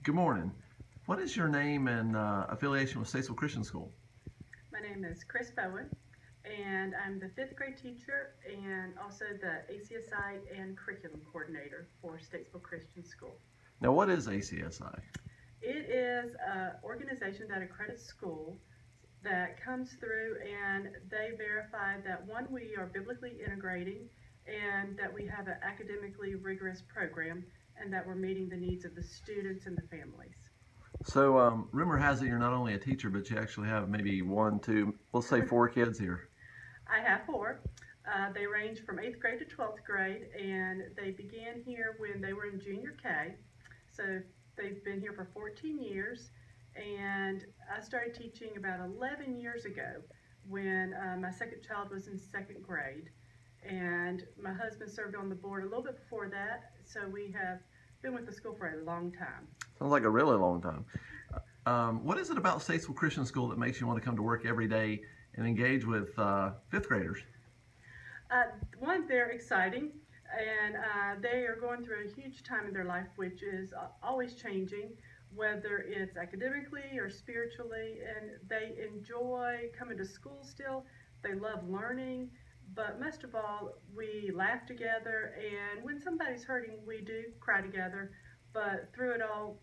Good morning. What is your name and affiliation with Statesville Christian School? My name is Kris Boan, and I'm the 5th grade teacher and also the ACSI and curriculum coordinator for Statesville Christian School. Now, what is ACSI? It is an organization that accredits schools that comes through and they verify that, one, we are biblically integrating and that we have an academically rigorous program and that we're meeting the needs of the students and the families. So, rumor has it you're not only a teacher, but you actually have maybe one, two, let's say 4 kids here. I have 4. They range from 8th grade to 12th grade, and they began here when they were in junior K. So they've been here for 14 years, and I started teaching about 11 years ago when my second child was in 2nd grade. And my husband served on the board a little bit before that, so we have been with the school for a long time. Sounds like a really long time. What is it about Statesville Christian School that makes you want to come to work every day and engage with 5th graders? One, they're exciting, and they are going through a huge time in their life, which is always changing, whether it's academically or spiritually, and they enjoy coming to school still. They love learning, but most of all, we laugh together, and when somebody's hurting, we do cry together. But through it all,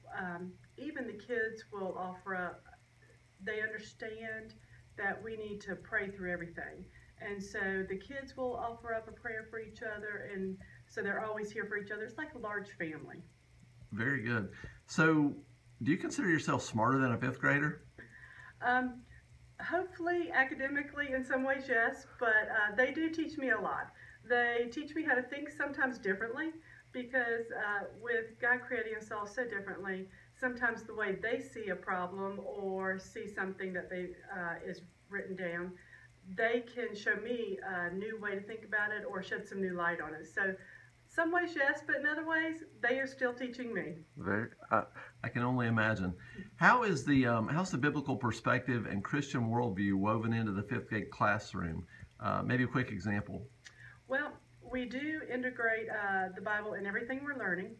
even the kids will offer up. They understand that we need to pray through everything. And so the kids will offer up a prayer for each other, and so they're always here for each other. It's like a large family. Very good. So, do you consider yourself smarter than a 5th grader? Hopefully, academically, in some ways, yes, but they do teach me a lot. They teach me how to think sometimes differently, because with God creating us all so differently, sometimes the way they see a problem or see something that they is written down, they can show me a new way to think about it or shed some new light on it. So some ways yes, but in other ways they are still teaching me. I can only imagine. How's the biblical perspective and Christian worldview woven into the 5th grade classroom? Maybe a quick example. Well, we do integrate the Bible in everything we're learning.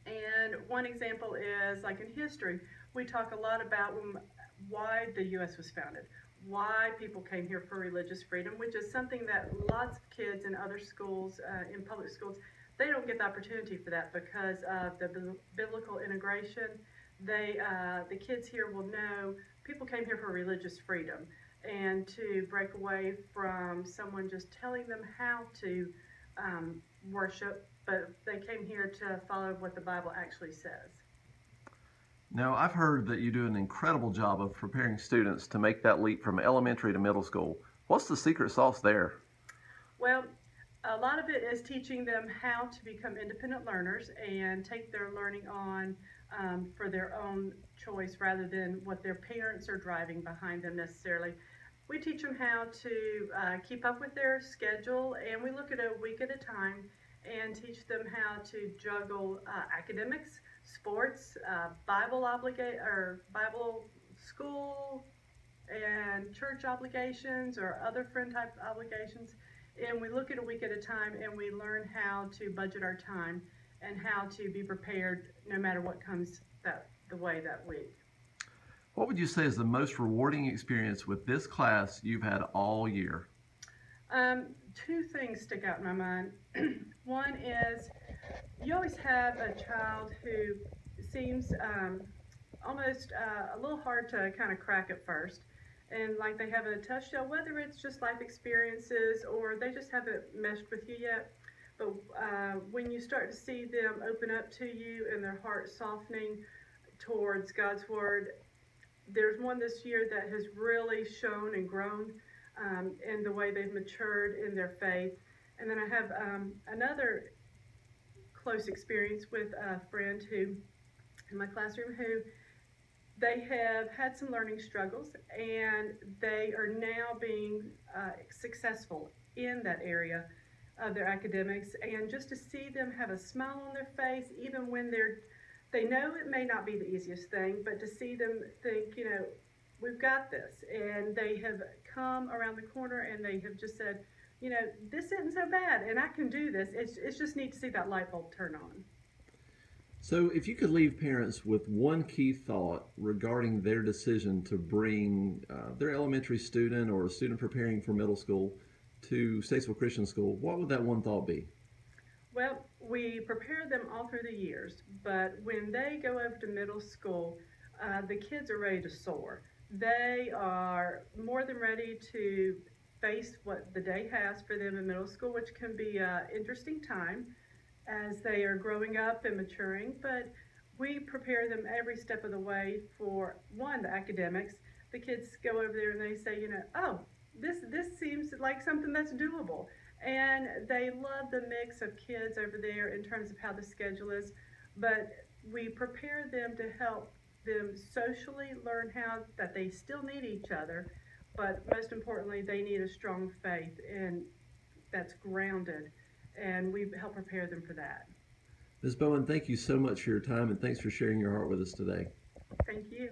And one example is, like in history, we talk a lot about why the U.S. was founded, why people came here for religious freedom, which is something that lots of kids in other schools, in public schools, they don't get the opportunity for that because of the biblical integration. The kids here will know people came here for religious freedom and to break away from someone just telling them how to worship, but they came here to follow what the Bible actually says. Now, I've heard that you do an incredible job of preparing students to make that leap from elementary to middle school. What's the secret sauce there? Well, a lot of it is teaching them how to become independent learners and take their learning on for their own choice rather than what their parents are driving behind them necessarily. We teach them how to keep up with their schedule, and we look at it a week at a time and teach them how to juggle academics, sports, Bible school, and church obligations or other friend type obligations. And we look at a week at a time and we learn how to budget our time and how to be prepared no matter what comes the way that week. What would you say is the most rewarding experience with this class you've had all year? 2 things stick out in my mind. One is you always have a child who seems almost a little hard to kind of crack at first, and like they have a tough shell, whether it's just life experiences or they just haven't meshed with you yet. But when you start to see them open up to you and their heart softening towards God's Word, there's one this year that has really shown and grown in the way they've matured in their faith. And then I have another close experience with a friend who, in my classroom, who they have had some learning struggles and they are now being successful in that area of their academics. And just to see them have a smile on their face, even when they know it may not be the easiest thing, but to see them think, you know, we've got this. And they have come around the corner and they have just said, you know, this isn't so bad and I can do this. It's just neat to see that light bulb turn on. So, if you could leave parents with one key thought regarding their decision to bring their elementary student or a student preparing for middle school to Statesville Christian School, what would that one thought be? Well, we prepare them all through the years, but when they go over to middle school, the kids are ready to soar. They are more than ready to face what the day has for them in middle school, which can be an interesting time as they are growing up and maturing, but we prepare them every step of the way for, one, the academics. The kids go over there and they say, oh, this seems like something that's doable. And they love the mix of kids over there in terms of how the schedule is, but we prepare them to help them socially learn how that they still need each other, but most importantly, they need a strong faith and that's grounded, and we help prepare them for that. Ms. Boan, thank you so much for your time, and thanks for sharing your heart with us today. Thank you.